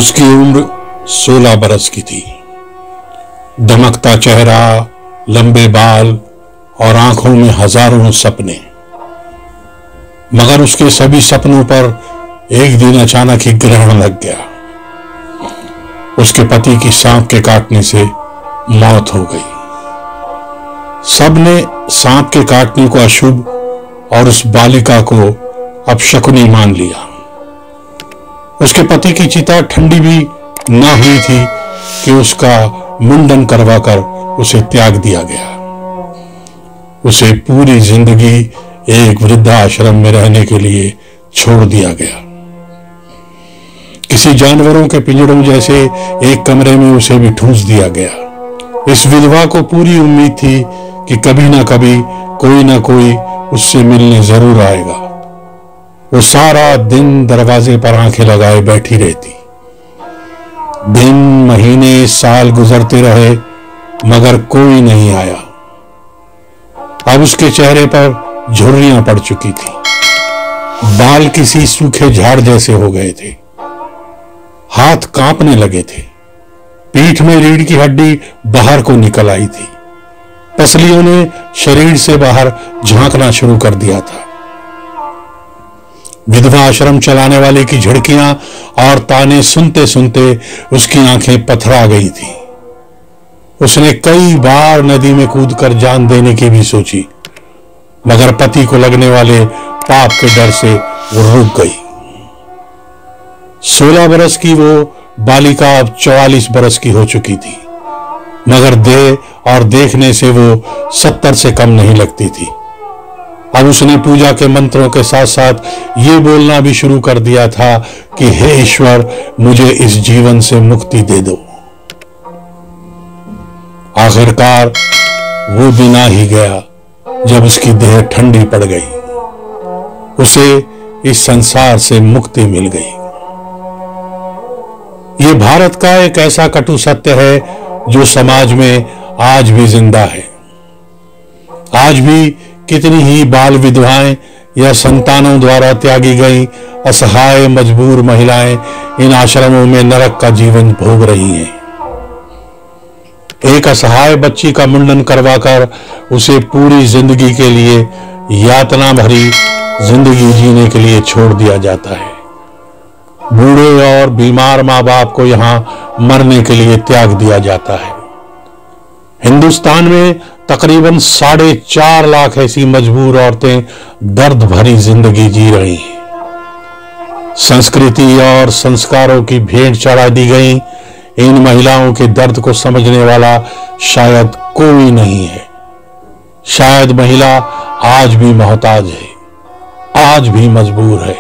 उसकी उम्र 16 बरस की थी। दमकता चेहरा, लंबे बाल और आंखों में हजारों सपने। मगर उसके सभी सपनों पर एक दिन अचानक ही ग्रहण लग गया। उसके पति की सांप के काटने से मौत हो गई। सबने सांप के काटने को अशुभ और उस बालिका को अपशकुनी मान लिया। उसके पति की चिता ठंडी भी ना हुई थी कि उसका मुंडन करवाकर उसे त्याग दिया गया। उसे पूरी जिंदगी एक वृद्धाश्रम में रहने के लिए छोड़ दिया गया। किसी जानवरों के पिंजरों जैसे एक कमरे में उसे भी ठूंस दिया गया। इस विधवा को पूरी उम्मीद थी कि कभी ना कभी कोई ना कोई उससे मिलने जरूर आएगा। वो सारा दिन दरवाजे पर आंखें लगाए बैठी रहती। दिन, महीने, साल गुजरते रहे मगर कोई नहीं आया। अब उसके चेहरे पर झुर्रियां पड़ चुकी थी। बाल किसी सूखे झाड़ जैसे हो गए थे। हाथ कांपने लगे थे। पीठ में रीढ़ की हड्डी बाहर को निकल आई थी। पसलियों ने शरीर से बाहर झांकना शुरू कर दिया था। विधवा आश्रम चलाने वाले की झिड़कियां और ताने सुनते सुनते उसकी आंखें पथरा गई थी। उसने कई बार नदी में कूदकर जान देने की भी सोची, मगर पति को लगने वाले पाप के डर से वो रुक गई। 16 बरस की वो बालिका अब 44 बरस की हो चुकी थी, मगर देह और देखने से वो 70 से कम नहीं लगती थी। अब उसने पूजा के मंत्रों के साथ साथ ये बोलना भी शुरू कर दिया था कि हे ईश्वर, मुझे इस जीवन से मुक्ति दे दो। आखिरकार वो दिन आ ही गया जब उसकी देह ठंडी पड़ गई। उसे इस संसार से मुक्ति मिल गई। ये भारत का एक ऐसा कटु सत्य है जो समाज में आज भी जिंदा है। आज भी कितनी ही बाल विधवाएं या संतानों द्वारा त्यागी गई असहाय मजबूर महिलाएं इन आश्रमों में नरक का जीवन भोग रही हैं। एक असहाय बच्ची का मुंडन करवाकर उसे पूरी जिंदगी के लिए यातना भरी जिंदगी जीने के लिए छोड़ दिया जाता है। बूढ़े और बीमार माँ बाप को यहां मरने के लिए त्याग दिया जाता है। हिंदुस्तान में तकरीबन 4.5 लाख ऐसी मजबूर औरतें दर्द भरी जिंदगी जी रही हैं। संस्कृति और संस्कारों की भेंट चढ़ा दी गई इन महिलाओं के दर्द को समझने वाला शायद कोई नहीं है। शायद महिला आज भी मोहताज है, आज भी मजबूर है।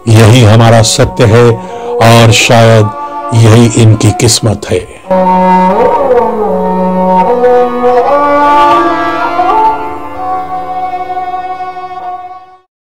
यही हमारा सत्य है और शायद यही इनकी किस्मत है।